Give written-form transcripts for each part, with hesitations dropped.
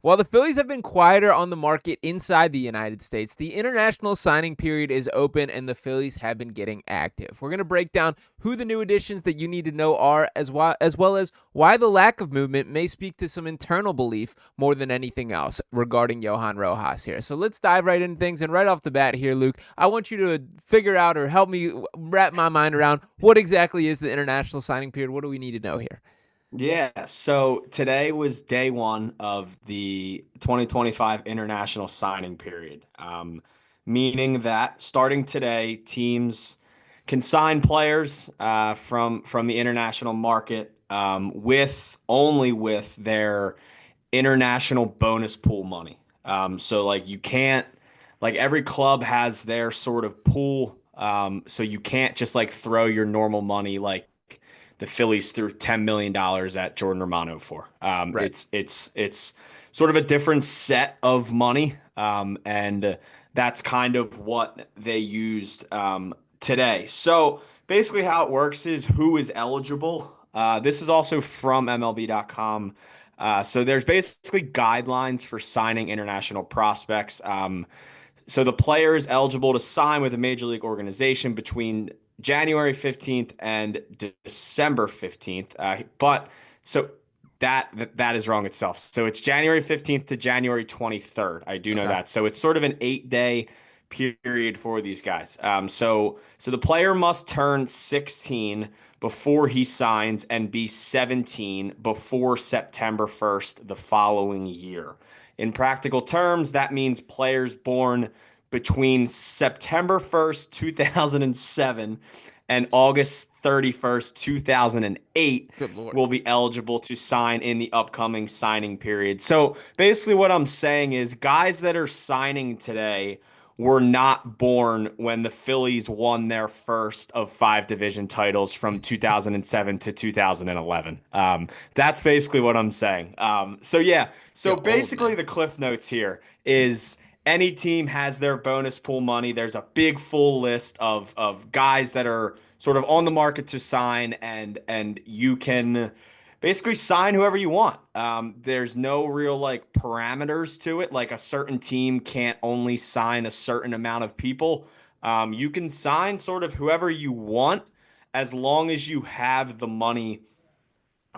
While the Phillies have been quieter on the market inside the United States, the international signing period is open and the Phillies have been getting active. We're going to break down who the new additions that you need to know are, as well as why the lack of movement may speak to some internal belief more than anything else regarding Johan Rojas here. So let's dive right into things. And right off the bat here, Luke, I want you to figure out or help me wrap my mind around what exactly is the international signing period. What do we need to know here? Yeah, so today was day one of the 2025 international signing period, meaning that starting today, teams can sign players from the international market with their international bonus pool money. So like you can't like every club has their sort of pool, so you can't just like throw your normal money like the Phillies threw $10 million at Jordan Romano for. Right. It's sort of a different set of money, and that's kind of what they used today. So basically, how it works is who is eligible. This is also from MLB.com. So there's basically guidelines for signing international prospects. So the player is eligible to sign with a major league organization between January 15th and December 15th. But so that is wrong itself. So it's January 15th to January 23rd. I do know Okay. that. So it's sort of an 8-day period for these guys. So the player must turn 16 before he signs and be 17 before September 1st the following year. In practical terms, that means players born between September 1st, 2007 and August 31st, 2008 Good Lord. will be eligible to sign in the upcoming signing period. So basically, what I'm saying is guys that are signing today were not born when the Phillies won their first of 5 division titles from 2007 to 2011. That's basically what I'm saying. So yeah, so You're old, basically man. the cliff notes here is any team has their bonus pool money. There's a big full list of guys that are sort of on the market to sign, and you can basically sign whoever you want. There's no real like parameters to it. Like a certain team can't only sign a certain amount of people. You can sign sort of whoever you want as long as you have the money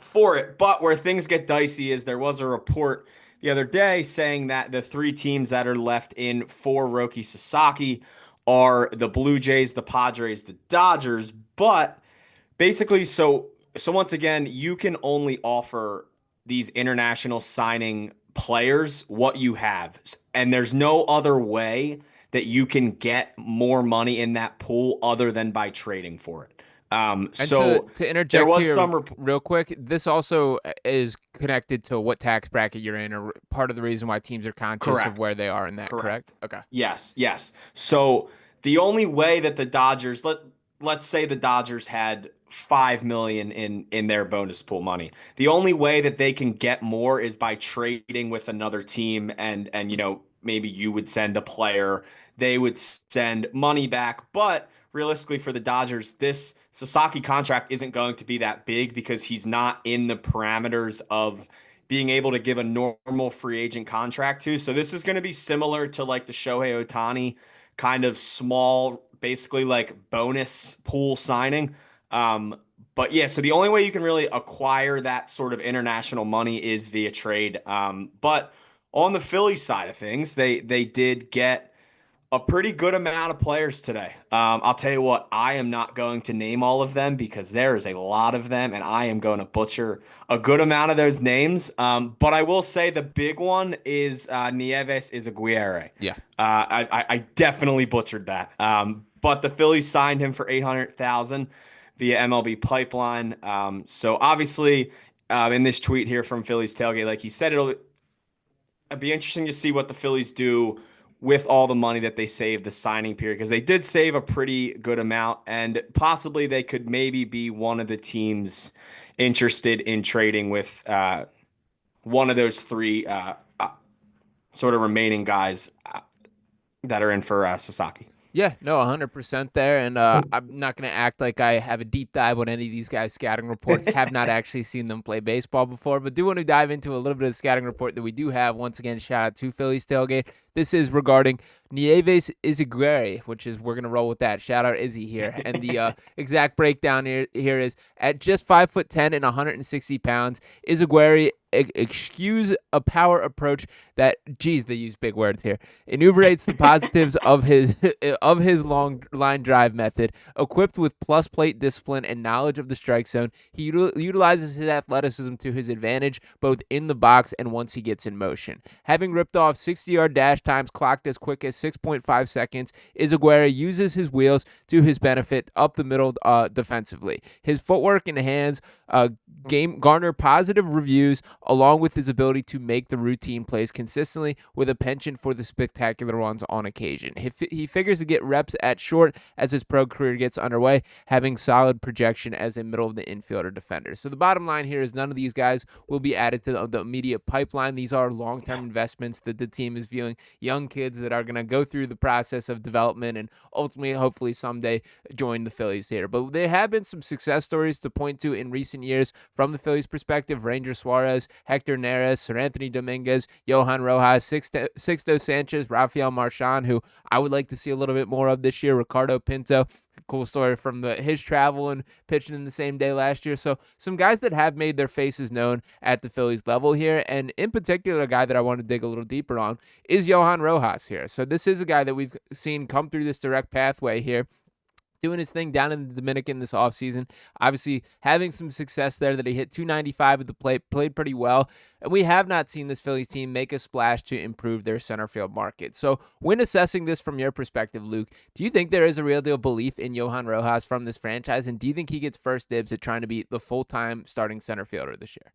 for it. But where things get dicey is there was a report the other day saying that the 3 teams that are left in for Roki Sasaki are the Blue Jays, the Padres, the Dodgers. But basically, so once again, you can only offer these international signing players what you have. And there's no other way that you can get more money in that pool other than by trading for it. And to So to there interject was here some rep- real quick, this also is connected to what tax bracket you're in, or part of the reason why teams are conscious of Correct. where they are in that, correct? Correct. Okay. Yes, yes. So the only way that the Dodgers let's say the Dodgers had 5 million in their bonus pool money. The only way that they can get more is by trading with another team, and maybe you would send a player, they would send money back, but realistically for the Dodgers, this Sasaki contract isn't going to be that big because he's not in the parameters of being able to give a normal free agent contract to. So this is going to be similar to like the Shohei Ohtani kind of small, basically like bonus pool signing. But yeah, so the only way you can really acquire that sort of international money is via trade. But on the Phillies side of things, they did get a pretty good amount of players today. I'll tell you what, I am not going to name all of them because there is a lot of them, and I am going to butcher a good amount of those names. But I will say the big one is Nieves Izaguirre. Yeah. I definitely butchered that. But the Phillies signed him for 800,000 via MLB Pipeline. So obviously, in this tweet here from Phillies Tailgate, like he said, it'd be interesting to see what the Phillies do with all the money that they saved the signing period because they did save a pretty good amount, and possibly they could maybe be one of the teams interested in trading with one of those 3 sort of remaining guys that are in for Sasaki. Yeah, no, 100% there. And I'm not going to act like I have a deep dive on any of these guys' scouting reports. Have not actually seen them play baseball before, but do want to dive into a little bit of the scouting report that we do have. Once again, shout out to Phillies Tailgate. This is regarding Nieves Izagüirre, which is, we're going to roll with that. Shout out Izzy here. And the exact breakdown here is at just 5'10" and 160 pounds, Izagüirre excuse a power approach that, geez, they use big words here, enumerates the positives of his of his long line drive method. Equipped with plus plate discipline and knowledge of the strike zone, he utilizes his athleticism to his advantage both in the box and once he gets in motion. Having ripped off 60-yard dash times clocked as quick as 6.5 seconds, Izagüirre uses his wheels to his benefit up the middle defensively. His footwork and hands garner positive reviews, along with his ability to make the routine plays consistently with a penchant for the spectacular ones on occasion. He figures to get reps at short as his pro career gets underway, having solid projection as a middle of the infield or defender. So the bottom line here is none of these guys will be added to the immediate pipeline. These are long-term investments that the team is viewing, young kids that are going to go through the process of development and ultimately, hopefully someday, join the Phillies here. But there have been some success stories to point to in recent years from the Phillies' perspective. Ranger Suarez, Hector Neris, Sir Anthony Dominguez, Johan Rojas, Sixto Sanchez, Rafael Marchand, who I would like to see a little bit more of this year, Ricardo Pinto. Cool story from his travel and pitching in the same day last year. So some guys that have made their faces known at the Phillies level here. And in particular, a guy that I want to dig a little deeper on is Johan Rojas here. So this is a guy that we've seen come through this direct pathway here, doing his thing down in the Dominican this offseason. Obviously, having some success there, that he hit 295 at the plate, played pretty well. And we have not seen this Phillies team make a splash to improve their center field market. So when assessing this from your perspective, Luke, do you think there is a real deal belief in Johan Rojas from this franchise? And do you think he gets first dibs at trying to be the full-time starting center fielder this year?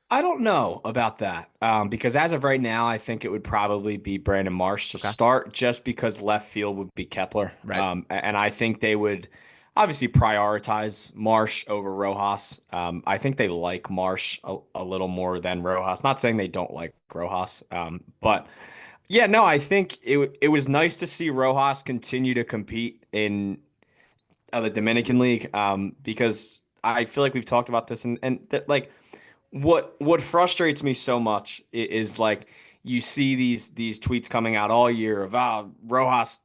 I don't know about that because as of right now, I think it would probably be Brandon Marsh to Okay. start just because left field would be Kepler. Right. And I think they would obviously prioritize Marsh over Rojas. I think they like Marsh a little more than Rojas. Not saying they don't like Rojas, but yeah, no, I think it was nice to see Rojas continue to compete in the Dominican League because I feel like we've talked about this and that like what frustrates me so much is like you see these tweets coming out all year of Rojas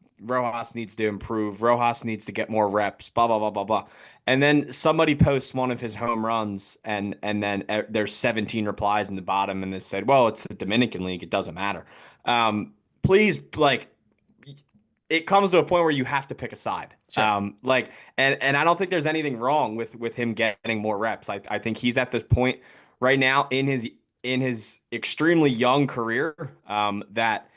needs to improve, Rojas needs to get more reps, blah blah blah blah blah, and then somebody posts one of his home runs and then there's 17 replies in the bottom and they said, well, it's the Dominican League, it doesn't matter. Please, like, it comes to a point where you have to pick a side. Sure. And I don't think there's anything wrong with him getting more reps. I think he's at this point right now in his extremely young career that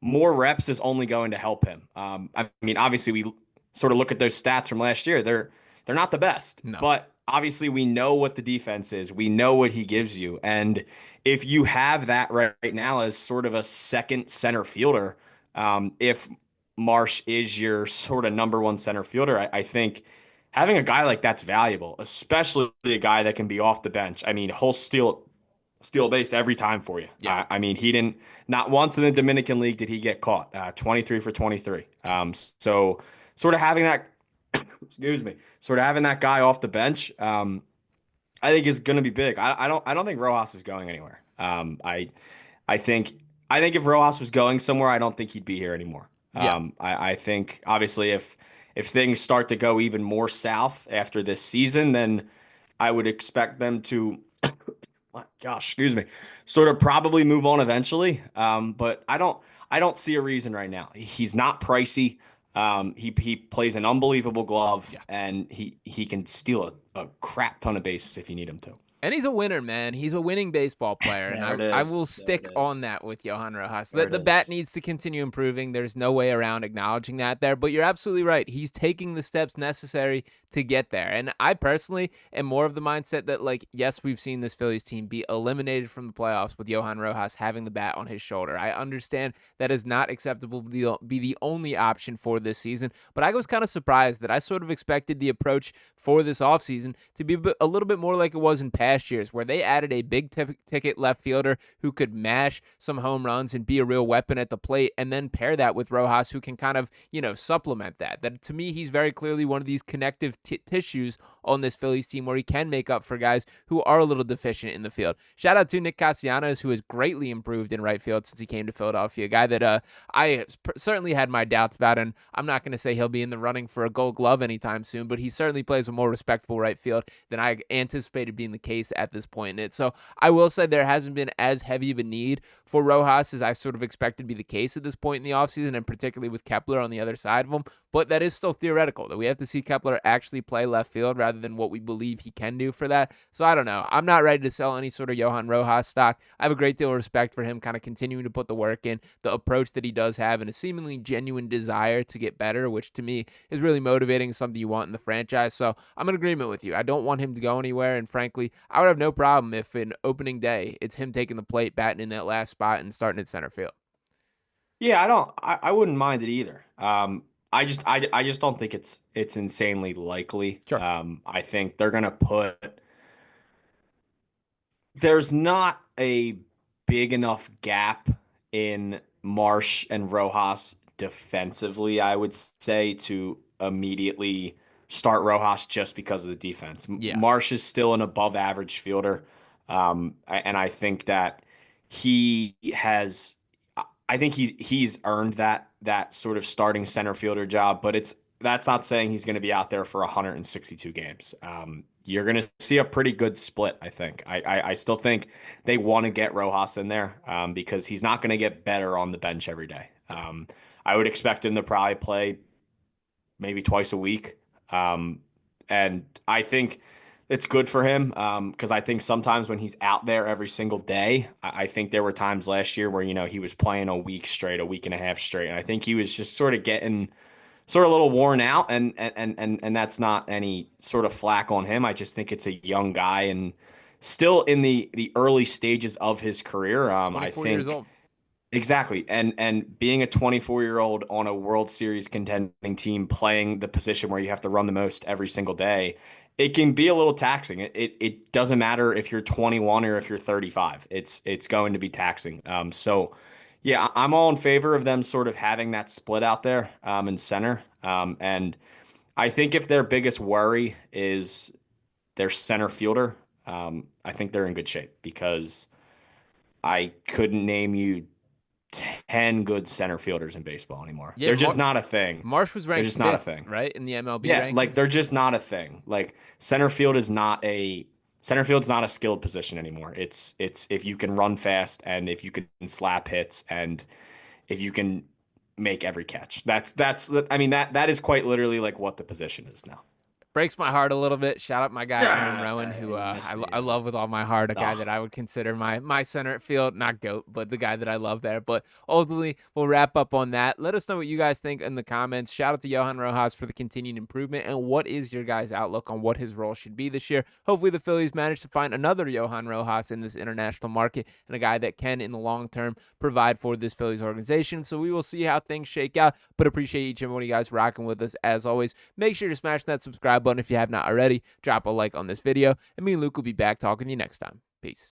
more reps is only going to help him. I mean, obviously we sort of look at those stats from last year. They're not the best, No. but obviously we know what the defense is. We know what he gives you. And if you have that right now as sort of a second center fielder, if Marsh is your sort of number one center fielder, I think having a guy like that's valuable, especially a guy that can be off the bench. I mean, he'll steal base every time for you. Yeah. I mean, he didn't not once in the Dominican League did he get caught. 23 for 23. So sort of having that, excuse me, sort of having that guy off the bench, I think is going to be big. I don't think Rojas is going anywhere. I think if Rojas was going somewhere, I don't think he'd be here anymore. Yeah. I think obviously if things start to go even more south after this season, then I would expect them to, my gosh, excuse me, sort of probably move on eventually. But I don't see a reason right now. He's not pricey. He plays an unbelievable glove, Yeah. and he can steal a crap ton of bases if you need him to. And he's a winner, man. He's a winning baseball player, and There it I will is. There stick it on is. that with Johan Rojas. There The it bat is. needs to continue improving. There's no way around acknowledging that there, but you're absolutely right. He's taking the steps necessary to get there. And I personally am more of the mindset that, like, yes, we've seen this Phillies team be eliminated from the playoffs with Johan Rojas having the bat on his shoulder. I understand that is not acceptable to be the only option for this season, but I was kind of surprised that I sort of expected the approach for this offseason to be a little bit more like it was in past past years where they added a big ticket left fielder who could mash some home runs and be a real weapon at the plate, and then pair that with Rojas, who can kind of, supplement that. That to me, he's very clearly one of these connective tissues on this Phillies team where he can make up for guys who are a little deficient in the field. Shout out to Nick Castellanos, who has greatly improved in right field since he came to Philadelphia. A guy that I certainly had my doubts about, and I'm not going to say he'll be in the running for a Gold Glove anytime soon, but he certainly plays a more respectable right field than I anticipated being the case at this point in it. So I will say there hasn't been as heavy of a need for Rojas as I sort of expected to be the case at this point in the offseason, and particularly with Kepler on the other side of him. But that is still theoretical, that we have to see Kepler actually play left field rather than what we believe he can do for that. So I don't know. I'm not ready to sell any sort of Johan Rojas stock. I have a great deal of respect for him kind of continuing to put the work in, the approach that he does have, and a seemingly genuine desire to get better, which to me is really motivating, something you want in the franchise. So I'm in agreement with you. I don't want him to go anywhere, and frankly, I would have no problem if in opening day it's him taking the plate, batting in that last spot, and starting at center field. Yeah, I wouldn't mind it either. I just don't think it's insanely likely. Sure. I think they're gonna put there's not a big enough gap in Marsh and Rojas defensively, I would say, to immediately start Rojas just because of the defense. Yeah. Marsh is still an above average fielder. And I think that he has I think he's earned that sort of starting center fielder job, but that's not saying he's going to be out there for 162 games. You're going to see a pretty good split, I think. I still think they want to get Rojas in there because he's not going to get better on the bench every day. I would expect him to probably play maybe twice a week. And I think it's good for him because I think sometimes when he's out there every single day, I think there were times last year where, he was playing a week straight, a week and a half straight. And I think he was just sort of getting sort of a little worn out, and that's not any sort of flack on him. I just think it's a young guy and still in the early stages of his career. I 24 years think old. exactly, and being a 24-year-old on a World Series contending team, playing the position where you have to run the most every single day, it can be a little taxing. It doesn't matter if you're 21 or if you're 35. It's going to be taxing. So. Yeah, I'm all in favor of them sort of having that split out there in center. And I think if their biggest worry is their center fielder, I think they're in good shape because I couldn't name you 10 good center fielders in baseball anymore. Yeah, They're just not a thing. Marsh was They're ranked just not a fifth, thing. right, in the MLB Yeah, like rankings. they're just not a thing. Like center field's not a skilled position anymore. It's if you can run fast and if you can slap hits and if you can make every catch. I mean that is quite literally like what the position is now. Breaks my heart a little bit. Shout out my guy Aaron Rowan, who I miss I love with all my heart. A guy Ugh. that I would consider my center field, not GOAT, but the guy that I love there. But ultimately, we'll wrap up on that. Let us know what you guys think in the comments. Shout out to Johan Rojas for the continued improvement. And what is your guys' outlook on what his role should be this year? Hopefully, the Phillies manage to find another Johan Rojas in this international market and a guy that can, in the long term, provide for this Phillies organization. So we will see how things shake out. But appreciate each and one of you guys rocking with us as always. Make sure to smash that subscribe button if you have not already. Drop a like on this video, and me and Luke will be back talking to you next time. Peace.